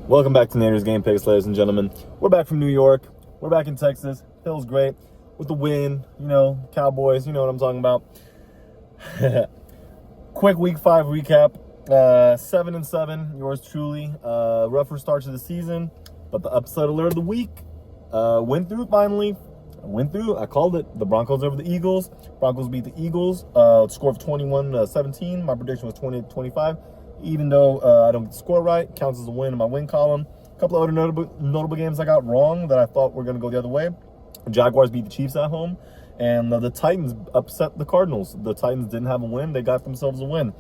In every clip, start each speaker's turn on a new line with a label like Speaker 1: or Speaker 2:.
Speaker 1: Welcome back to Nader's Game Picks, ladies and gentlemen. We're back from New York. We're back in Texas. Feels great with the win. Cowboys. You know what I'm talking about. Quick Week 5 recap. 7-7. Yours truly. Rougher start to the season, but the upset alert of the week went through finally. I called it. The Broncos over the Eagles. Broncos beat the Eagles. Score of 21-17. My prediction was 20-25. Even though I don't get the score right, counts as a win in my win column. A couple of other notable games I got wrong that I thought were going to go the other way. The Jaguars beat the Chiefs at home, and the Titans upset the Cardinals. The Titans didn't have a win. They got themselves a win.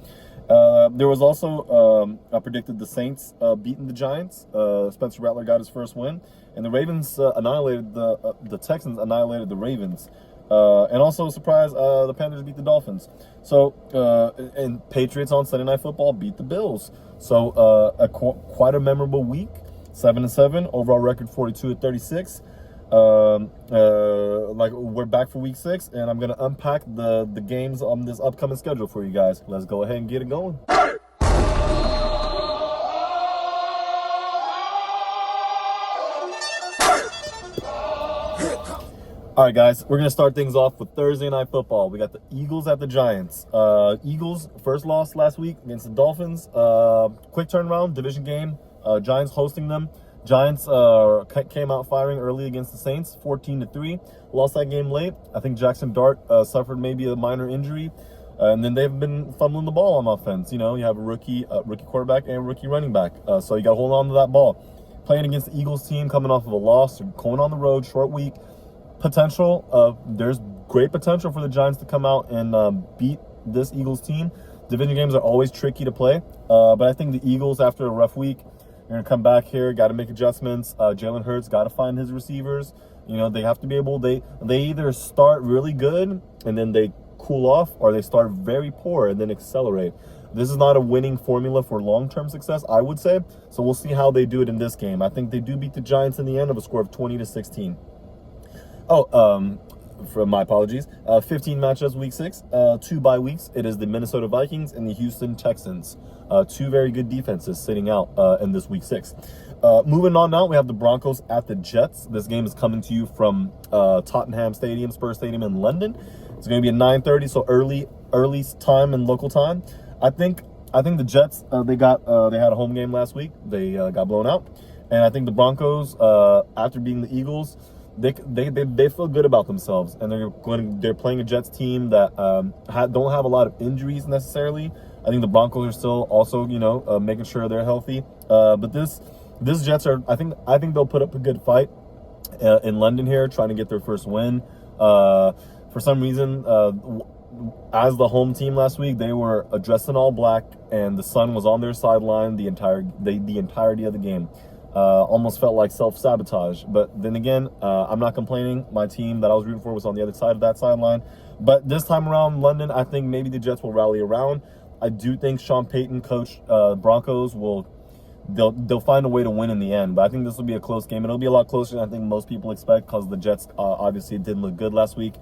Speaker 1: There was also, I predicted the Saints beating the Giants. Spencer Rattler got his first win. And the Ravens annihilated the Texans annihilated the Ravens. And also, surprise, the Panthers beat the Dolphins. So, and Patriots on Sunday Night Football beat the Bills. So, quite a memorable week. 7-7, overall record 42-36. We're back for week 6, and I'm gonna unpack the games on this upcoming schedule for you guys. Let's go ahead and get it going. All right, guys, we're going to start things off with Thursday Night Football. We got the Eagles at the Giants. Eagles, first loss last week against the Dolphins. Quick turnaround, division game. Giants hosting them. Giants came out firing early against the Saints, 14-3. Lost that game late. I think Jackson Dart suffered maybe a minor injury. And then they've been fumbling the ball on offense. You know, you have a rookie quarterback and a rookie running back. So you got to hold on to that ball. Playing against the Eagles team, coming off of a loss, going on the road, short week. Potential, there's great potential for the Giants to come out and beat this Eagles team. Division games are always tricky to play, but I think the Eagles, after a rough week, are going to come back here, got to make adjustments. Jalen Hurts got to find his receivers. You know, they have to be able, they either start really good and then they cool off, or they start very poor and then accelerate. This is not a winning formula for long-term success, I would say, so we'll see how they do it in this game. I think they do beat the Giants in the end of a score of 20-16. For my apologies, 15 matchups week 6, 2 bye weeks. It is the Minnesota Vikings and the Houston Texans. Two very good defenses sitting out in this week 6. Moving on now, we have the Broncos at the Jets. This game is coming to you from Tottenham Stadium, Spurs Stadium in London. It's going to be at 9:30, so early time and local time. I think the Jets, they had a home game last week. They got blown out. And I think the Broncos, after beating the Eagles, they feel good about themselves, and they're playing a Jets team that don't have a lot of injuries necessarily. I think the Broncos are still also making sure they're healthy. But this Jets are, I think they'll put up a good fight in London here, trying to get their first win. For some reason, as the home team last week, they were dressed in all black, and the sun was on their sideline the entirety of the game. Almost felt like self-sabotage. But then again, I'm not complaining. My team that I was rooting for was on the other side of that sideline. But this time around, London, I think maybe the Jets will rally around. I do think Sean Payton, coach Broncos, they'll find a way to win in the end. But I think this will be a close game. It'll be a lot closer than I think most people expect, because the Jets obviously didn't look good last week.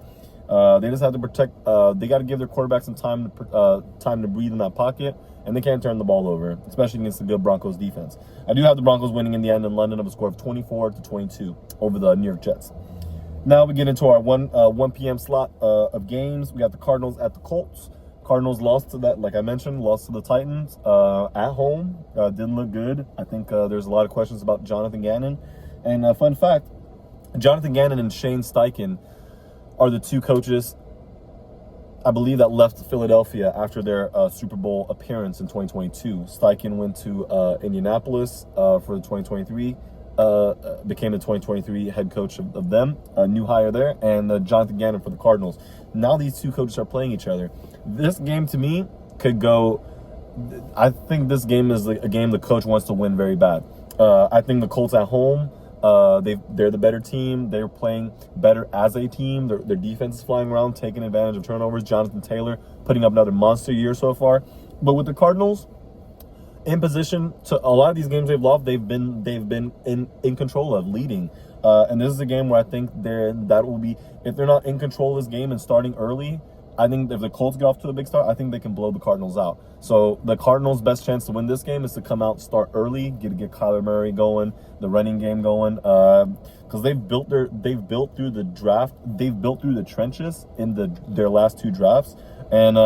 Speaker 1: They just have to protect. They got to give their quarterback some time to breathe in that pocket, and they can't turn the ball over, especially against the good Broncos defense. I do have the Broncos winning in the end in London of a score of 24-22 over the New York Jets. Now we get into our 1 p.m. slot of games. We got the Cardinals at the Colts. Cardinals lost to the Titans at home. Didn't look good. I think there's a lot of questions about Jonathan Gannon. And fun fact, Jonathan Gannon and Shane Steichen are the two coaches, I believe, that left Philadelphia after their Super Bowl appearance in 2022. Steichen went to Indianapolis for the 2023, became the 2023 head coach of them, a new hire there, and Jonathan Gannon for the Cardinals. Now these two coaches are playing each other. This game, to me, could go, I think this game is a game the coach wants to win very bad. I think the Colts at home, they're the better team. They're playing better as a team. Their defense is flying around, taking advantage of turnovers. Jonathan Taylor putting up another monster year so far. But with the Cardinals in position to a lot of these games they've lost, they've been in control of, leading. And this is a game where I think that will be, if they're not in control of this game and starting early, I think if the Colts get off to a big start, I think they can blow the Cardinals out. So the Cardinals' best chance to win this game is to come out, start early, get Kyler Murray going, the running game going, because they've built through the draft, they've built through the trenches in their last 2 drafts, and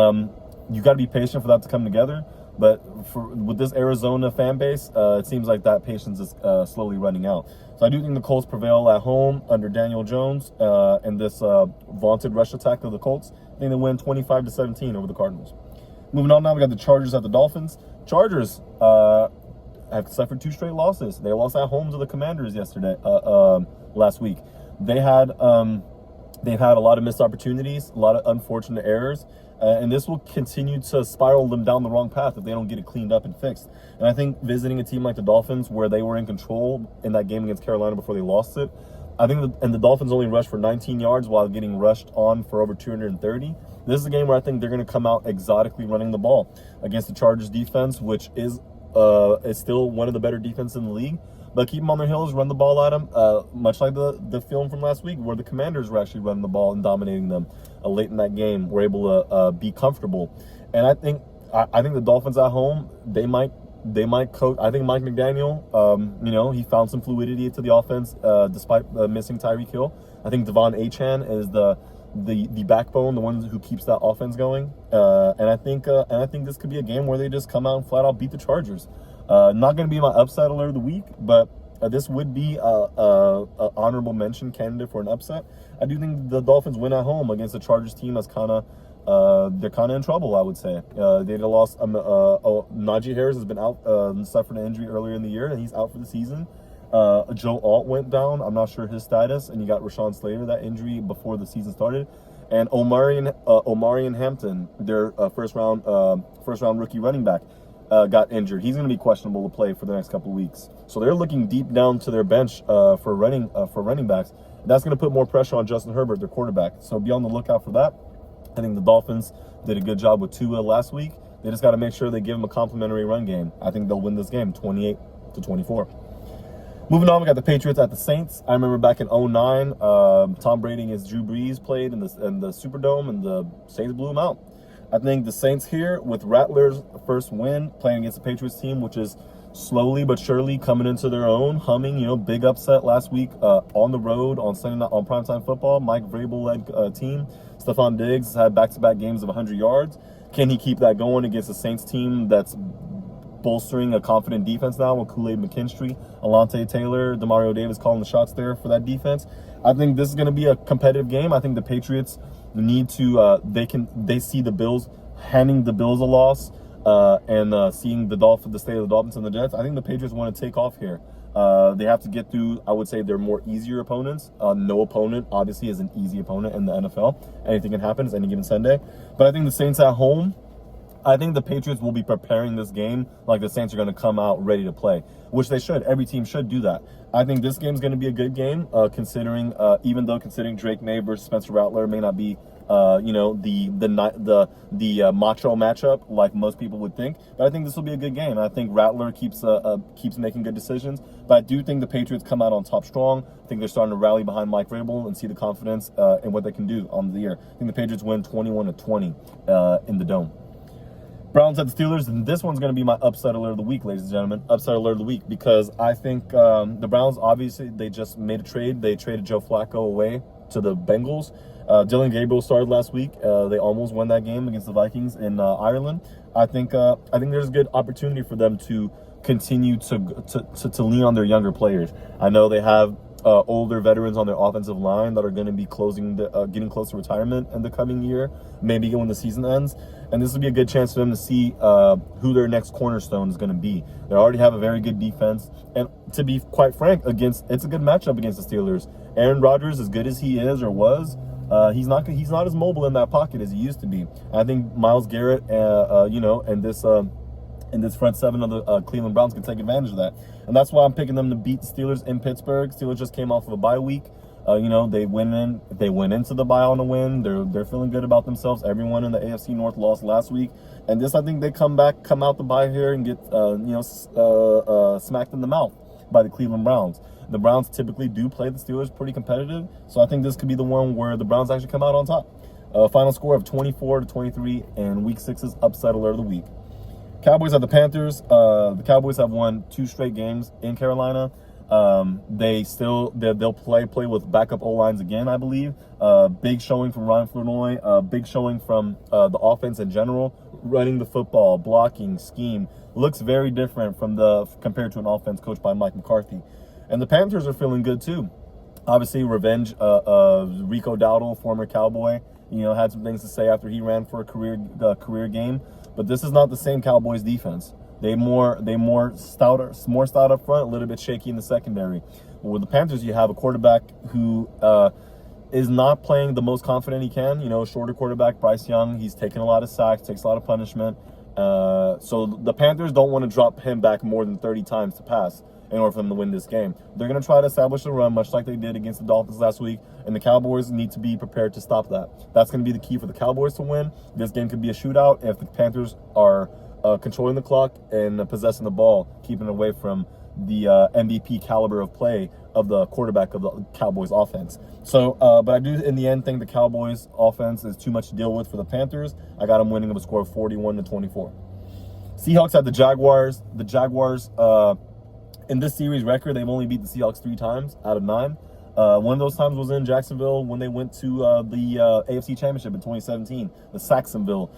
Speaker 1: you got to be patient for that to come together. But with this Arizona fan base, it seems like that patience is slowly running out. So I do think the Colts prevail at home under Daniel Jones and this vaunted rush attack of the Colts. I think they win 25-17 over the Cardinals. Moving on now, we got the Chargers at the Dolphins. Chargers have suffered 2 straight losses. They lost at home to the Commanders last week. They've had a lot of missed opportunities, a lot of unfortunate errors. And this will continue to spiral them down the wrong path if they don't get it cleaned up and fixed. And I think visiting a team like the Dolphins, where they were in control in that game against Carolina before they lost it, I think the Dolphins only rushed for 19 yards while getting rushed on for over 230. This is a game where I think they're going to come out exotically running the ball against the Chargers defense, which is still one of the better defenses in the league. But keep them on their heels, run the ball at them, much like the film from last week where the Commanders were actually running the ball and dominating them late in that game. Were able to be comfortable. And I think the Dolphins at home, they might coach. I think Mike McDaniel, he found some fluidity to the offense despite missing Tyreek Hill. I think Devon Achane is the backbone, the one who keeps that offense going. And I think this could be a game where they just come out and flat out beat the Chargers. Not going to be my upset alert of the week, but this would be a honorable mention candidate for an upset. I do think the Dolphins win at home against the Chargers team that's they're kind of in trouble, I would say. They lost. Najee Harris has been out, suffered an injury earlier in the year, and he's out for the season. Joe Alt went down. I'm not sure his status, and you got Rashawn Slater, that injury before the season started, and Omarion Hampton, their first round rookie running back, got injured. He's going to be questionable to play for the next couple of weeks. So they're looking deep down to their bench for running backs. That's going to put more pressure on Justin Herbert, their quarterback. So be on the lookout for that. I think the Dolphins did a good job with Tua last week. They just got to make sure they give him a complimentary run game. I think they'll win this game 28-24. Moving on, we got the Patriots at the Saints. I remember back in 2009, Tom Brady against Drew Brees played in the Superdome, and the Saints blew him out. I think the Saints here, with Rattler's first win, playing against the Patriots team, which is slowly but surely coming into their own, humming, big upset last week on the road on Sunday night on primetime football. Mike Vrabel-led team. Stephon Diggs had back-to-back games of 100 yards. Can he keep that going against a Saints team that's bolstering a confident defense now with Kool-Aid McKinstry, Alontae Taylor, Demario Davis calling the shots there for that defense? I think this is going to be a competitive game. I think the Patriots need to they see the Bills handing the Bills a loss and seeing the state of the Dolphins and the Jets. I think the Patriots want to take off here. They have to get through, I would say, their more easier opponents. No opponent obviously is an easy opponent in the NFL. Anything can happen. It's any given Sunday. But I think the Saints at home, I think the Patriots will be preparing this game like the Saints are going to come out ready to play, which they should. Every team should do that. I think this game is going to be a good game, considering Drake May versus Spencer Rattler may not be, the macho matchup like most people would think. But I think this will be a good game. I think Rattler keeps making good decisions. But I do think the Patriots come out on top strong. I think they're starting to rally behind Mike Vrabel and see the confidence in what they can do on the year. I think the Patriots win 21-20 in the Dome. Browns at the Steelers, and this one's going to be my upset alert of the week, ladies and gentlemen. Upset alert of the week, because I think the Browns, obviously, they just made a trade. They traded Joe Flacco away to the Bengals. Dylan Gabriel started last week. They almost won that game against the Vikings in Ireland. I think there's a good opportunity for them to continue to lean on their younger players. I know they have older veterans on their offensive line that are going to be getting close to retirement in the coming year, maybe when the season ends. And this will be a good chance for them to see who their next cornerstone is going to be. They already have a very good defense. And to be quite frank, it's a good matchup against the Steelers. Aaron Rodgers, as good as he is or was, he's not as mobile in that pocket as he used to be. And I think Myles Garrett, and this front seven of the Cleveland Browns can take advantage of that. And that's why I'm picking them to beat the Steelers in Pittsburgh. Steelers just came off of a bye week. They went into the bye on a win. They're feeling good about themselves. Everyone in the AFC North lost last week. And I think they come out the bye here and get smacked in the mouth by the Cleveland Browns. The Browns typically do play the Steelers pretty competitive. So I think this could be the one where the Browns actually come out on top. Final score of 24-23, and Week 6's upset alert of the week. Cowboys at the Panthers. The Cowboys have won 2 straight games in Carolina. They'll play with backup O-lines again, I believe. Big showing from Ryan Flournoy. Big showing from the offense in general. Running the football, blocking, scheme looks very different compared to an offense coached by Mike McCarthy. And the Panthers are feeling good too. Obviously, revenge of Rico Dowdle, former Cowboy. Had some things to say after he ran for a career game. But this is not the same Cowboys defense. They more stout up front, a little bit shaky in the secondary. But with the Panthers, you have a quarterback who is not playing the most confident he can. Shorter quarterback, Bryce Young. He's taking a lot of sacks, takes a lot of punishment. So the Panthers don't want to drop him back more than 30 times to pass in order for them to win this game. They're going to try to establish a run, much like they did against the Dolphins last week, and the Cowboys need to be prepared to stop that. That's going to be the key for the Cowboys to win. This game could be a shootout if the Panthers are controlling the clock and possessing the ball, keeping away from the MVP caliber of play of the quarterback of the Cowboys offense. So, but I do in the end think the Cowboys offense is too much to deal with for the Panthers. I got them winning with a score of 41-24. Seahawks at the Jaguars. The Jaguars, in this series record, they've only beat the Seahawks 3 times out of 9. One of those times was in Jacksonville when they went to the AFC Championship in 2017, the Saxonville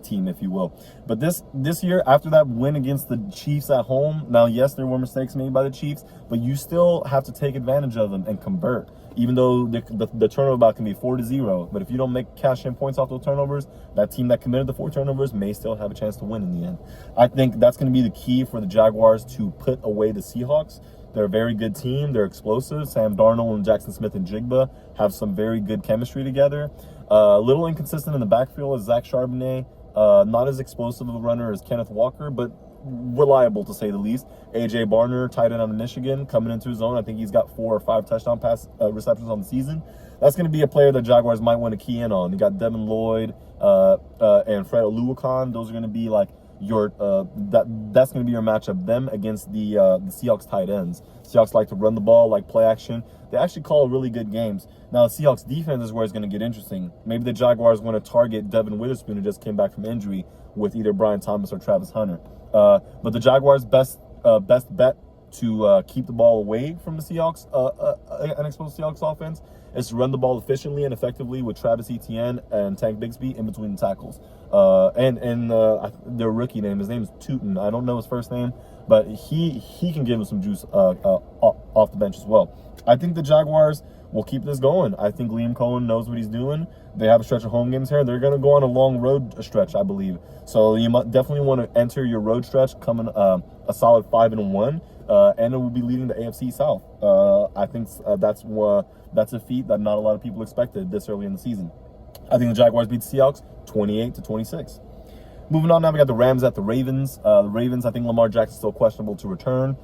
Speaker 1: team, if you will. But this year, after that win against the Chiefs at home, now, yes, there were mistakes made by the Chiefs, but you still have to take advantage of them and convert, even though the turnover about can be 4-0. But if you don't cash in points off those turnovers, that team that committed the 4 turnovers may still have a chance to win in the end. I think that's going to be the key for the Jaguars to put away the Seahawks. They're a very good team. They're explosive. Sam Darnold and Jackson Smith and Jigba have some very good chemistry together. A little inconsistent in the backfield is Zach Charbonnet. Not as explosive of a runner as Kenneth Walker, but reliable to say the least. A.J. Barner, tight end out of Michigan, coming into his own. I think he's got 4 or 5 touchdown pass receptions on the season. That's going to be a player that Jaguars might want to key in on. You got Devin Lloyd and Fred Oluokun. Those are going to be like that's going to be your matchup, them against the Seahawks tight ends. Seahawks like to run the ball, like play action. They actually call really good games. Now, the Seahawks defense is where it's going to get interesting. Maybe the Jaguars want to target Devin Witherspoon, who just came back from injury, with either Brian Thomas or Travis Hunter. But the Jaguars' best bet to keep the ball away from the Seahawks, an exposed Seahawks offense, is to run the ball efficiently and effectively with Travis Etienne and Tank Bigsby in between the tackles. And their rookie name, his name is Tootin. I don't know his first name, but he can give him some juice off the bench as well. I think the Jaguars will keep this going. I think Liam Cohen knows what he's doing. They have a stretch of home games here. They're going to go on a long road stretch, I believe. So you definitely want to enter your road stretch coming a solid 5-1, and it will be leading the AFC South. I think that's a feat that not a lot of people expected this early in the season. I think the Jaguars beat the Seahawks 28-26. Moving on now, we got the Rams at the Ravens. The Ravens, I think Lamar Jackson's still questionable to return.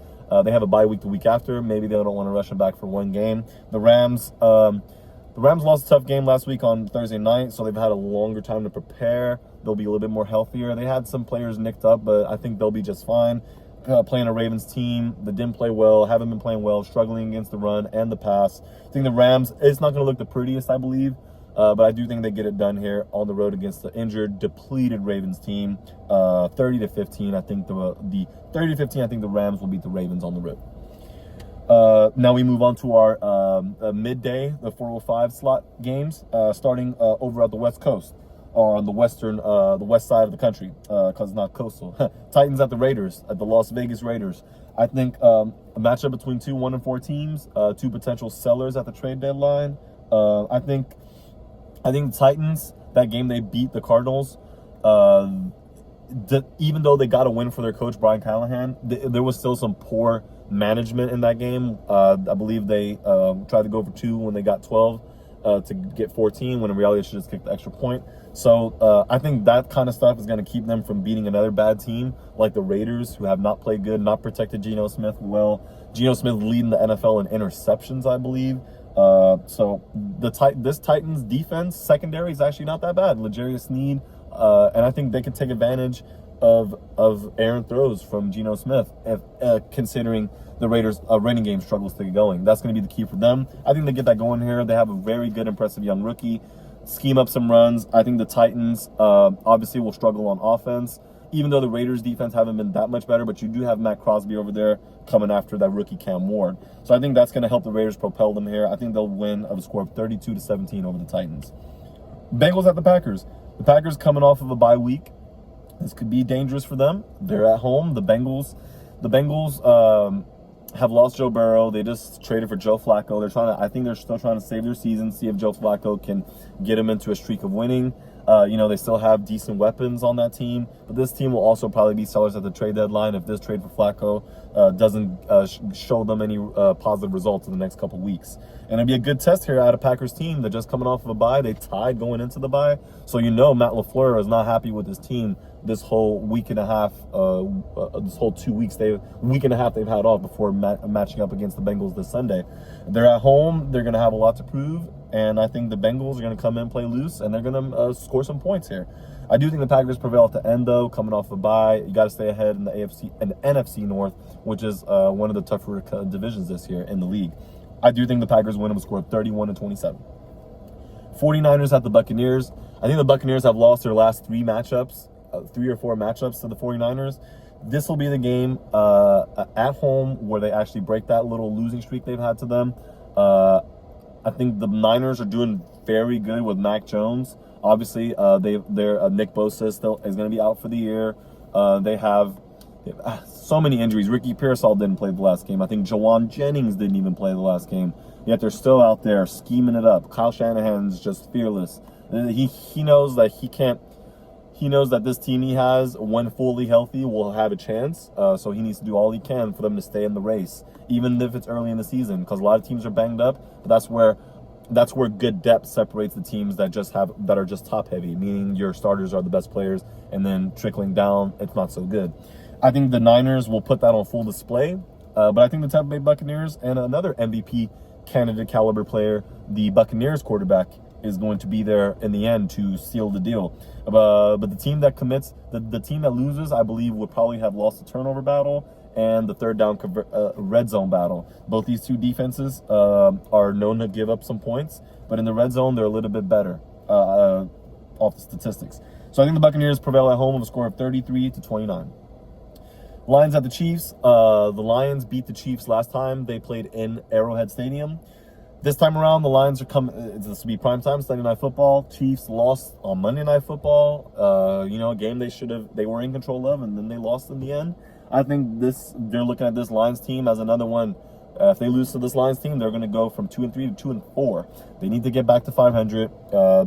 Speaker 1: They have a bye week the week after. Maybe they don't want to rush him back for one game. The Rams lost a tough game last week on Thursday night, so they've had a longer time to prepare. They'll be a little bit more healthier. They had some players nicked up, but I think they'll be just fine. Playing a Ravens team that didn't play well, haven't been playing well, struggling against the run and the pass. I think the Rams, it's not going to look the prettiest, I believe, but I do think they get it done here on the road against the injured, depleted Ravens team. 30-15. I think the 30-15. I think the Rams will beat the Ravens on the road. Now we move on to our midday, the 4:05 slot games, starting over at the West Coast, or on the west side of the country, because it's not coastal. Titans at the Raiders, at the Las Vegas Raiders. I think a matchup between 2 1-4 teams, 2 potential sellers at the trade deadline. I think the Titans, that game they beat the Cardinals, even though they got a win for their coach, Brian Callahan, there was still some poor management in that game. I believe they tried to go for 2 when they got 12 to get 14, when in reality they should just kick the extra point. So I think that kind of stuff is going to keep them from beating another bad team like the Raiders, who have not played good, not protected Geno Smith well. Geno Smith leading the NFL in interceptions, I believe. So this Titans defense secondary is actually not that bad. L'Jarius Sneed, and I think they can take advantage of errant throws from Geno Smith, considering the Raiders' running game struggles to get going. That's going to be the key for them. I think they get that going here. They have a very good, impressive young rookie. scheme up some runs. I think the Titans obviously will struggle on offense, even though the Raiders' defense haven't been that much better, but you do have Matt Crosby over there coming after that rookie Cam Ward. So I think that's going to help the Raiders propel them here. I think they'll win of a score of 32-17 over the Titans. Bengals at the Packers. The Packers coming off of a bye week. This could be dangerous for them. They're at home. The Bengals have lost Joe Burrow. They just traded for Joe Flacco. I think they're still trying to save their season, see if Joe Flacco can get them into a streak of winning. They still have decent weapons on that team, but this team will also probably be sellers at the trade deadline if this trade for Flacco doesn't show them any positive results in the next couple weeks. And it'd be a good test here at a Packers team that just coming off of a bye. They tied going into the bye, so Matt LaFleur is not happy with his team this whole week and a half, this whole 2 weeks, week and a half they've had off before matching up against the Bengals this Sunday. They're at home. They're going to have a lot to prove, and I think the Bengals are going to come in, play loose, and they're going to score some points here. I do think the Packers prevail at the end, though, coming off a bye. You got to stay ahead in the AFC and the NFC North, which is one of the tougher divisions this year in the league. I do think the Packers win with a score of 31-27. 49ers at the Buccaneers. I think the Buccaneers have lost their last three or four matchups to the 49ers. This will be the game at home where they actually break that little losing streak they've had to them. I think the Niners are doing very good with Mac Jones. Obviously, their Nick Bosa is going to be out for the year. They have so many injuries. Ricky Pearsall didn't play the last game. I think Jawan Jennings didn't even play the last game. Yet they're still out there scheming it up. Kyle Shanahan's just fearless. He knows that he can't. He knows that this team he has, when fully healthy, will have a chance. So he needs to do all he can for them to stay in the race, even if it's early in the season. Because a lot of teams are banged up, but that's where good depth separates the teams that are just top heavy, meaning your starters are the best players, and then trickling down, it's not so good. I think the Niners will put that on full display, but I think the Tampa Bay Buccaneers and another MVP candidate caliber player, the Buccaneers quarterback, is going to be there in the end to seal the deal. But the team that commits, the team that loses, I believe, would probably have lost the turnover battle and the third down red zone battle. Both these two defenses are known to give up some points, but in the red zone, they're a little bit better off the statistics. So I think the Buccaneers prevail at home with a score of 33-29. Lions at the Chiefs. The Lions beat the Chiefs last time they played in Arrowhead Stadium. This time around, the Lions are coming. This will be primetime Sunday Night Football. Chiefs lost on Monday Night Football. A game they were in control of, and then they lost in the end. I think they're looking at this Lions team as another one. If they lose to this Lions team, they're going to go from 2-3 to 2-4. They need to get back to 500.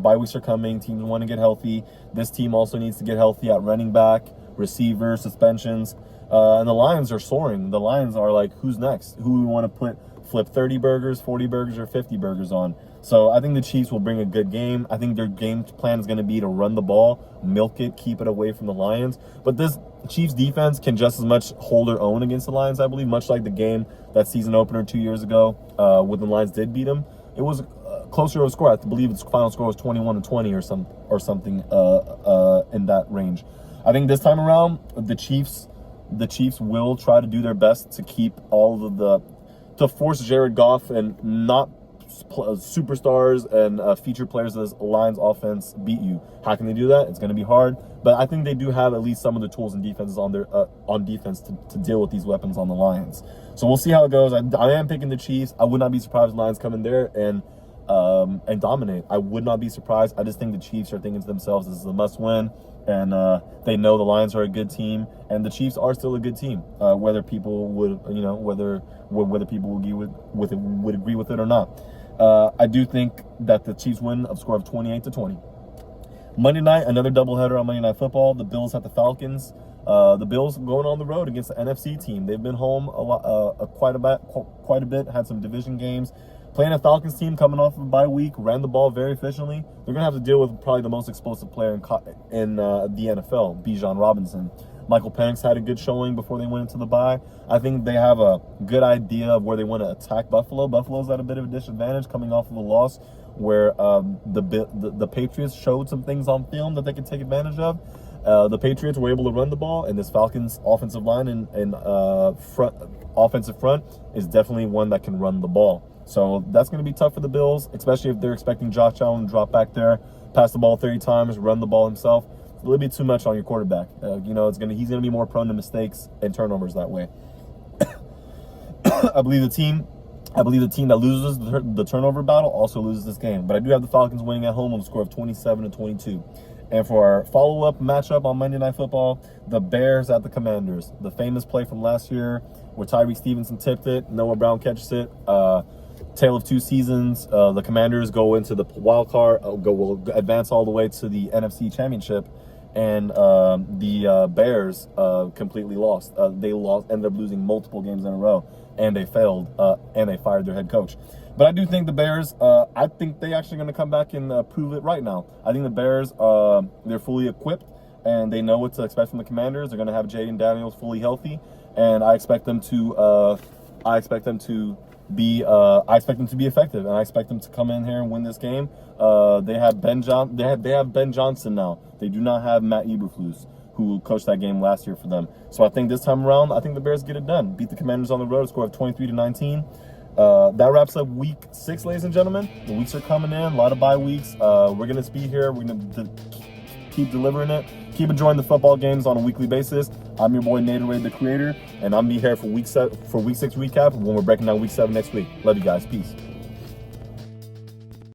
Speaker 1: Bye weeks are coming. Teams want to get healthy. This team also needs to get healthy at running back, receiver, suspensions. And the Lions are soaring. The Lions are like, who's next? Who we want to flip 30 burgers, 40 burgers, or 50 burgers on. So I think the Chiefs will bring a good game. I think their game plan is going to be to run the ball, milk it, keep it away from the Lions. But this Chiefs defense can just as much hold their own against the Lions, I believe, much like the game, that season opener 2 years ago when the Lions did beat them. It was closer to a score. I believe its final score was 21-20 or something in that range. I think this time around, the Chiefs will try to do their best to keep to force Jared Goff and not superstars and featured players of this Lions offense beat you. How can they do that? It's going to be hard, but I think they do have at least some of the tools and defenses on defense to deal with these weapons on the Lions. So we'll see how it goes. I am picking the Chiefs. I would not be surprised if the Lions come in there and dominate. I would not be surprised. I just think the Chiefs are thinking to themselves, this is a must-win. And they know the Lions are a good team, and the Chiefs are still a good team. Whether people would agree with it or not. I do think that the Chiefs win a score of 28-20. Monday night, another doubleheader on Monday Night Football. The Bills at the Falcons. The Bills going on the road against the NFC team. They've been home quite a bit. Had some division games. Playing a Falcons team coming off of a bye week, ran the ball very efficiently. They're going to have to deal with probably the most explosive player in the NFL, Bijan Robinson. Michael Penix had a good showing before they went into the bye. I think they have a good idea of where they want to attack Buffalo. Buffalo's at a bit of a disadvantage coming off of a loss where the Patriots showed some things on film that they could take advantage of. The Patriots were able to run the ball, and this Falcons offensive line and offensive front is definitely one that can run the ball. So that's going to be tough for the Bills, especially if they're expecting Josh Allen to drop back there, pass the ball 30 times, run the ball himself. It's a little bit too much on your quarterback. You know, he's going to be more prone to mistakes and turnovers that way. I believe the team that loses the turnover battle also loses this game. But I do have the Falcons winning at home on the score of 27-22. And for our follow-up matchup on Monday Night Football, the Bears at the Commanders. The famous play from last year where Tyreek Stevenson tipped it, Noah Brown catches it. Tale of two seasons. The Commanders go into the wild card, will advance all the way to the NFC Championship, and the Bears completely lost. They ended up losing multiple games in a row, and they failed, and they fired their head coach. But I do think the Bears, I think they actually going to come back and prove it right now. I think the Bears, they're fully equipped, and they know what to expect from the Commanders. They're going to have Jaden Daniels fully healthy, and I expect them to be effective, and I expect them to come in here and win this game. They have Ben Johnson now. They do not have Matt Eberflus, who coached that game last year for them. So I think this time around, I think the Bears get it done. Beat the Commanders on the road, score of 23-19. That wraps up week 6, ladies and gentlemen. The weeks are coming in, a lot of bye weeks. We're going to be here. We're going to keep delivering it. Keep enjoying the football games on a weekly basis. I'm your boy, Naderade, the creator, and I'm be here for week 6 recap when we're breaking down week 7 next week. Love you guys. Peace.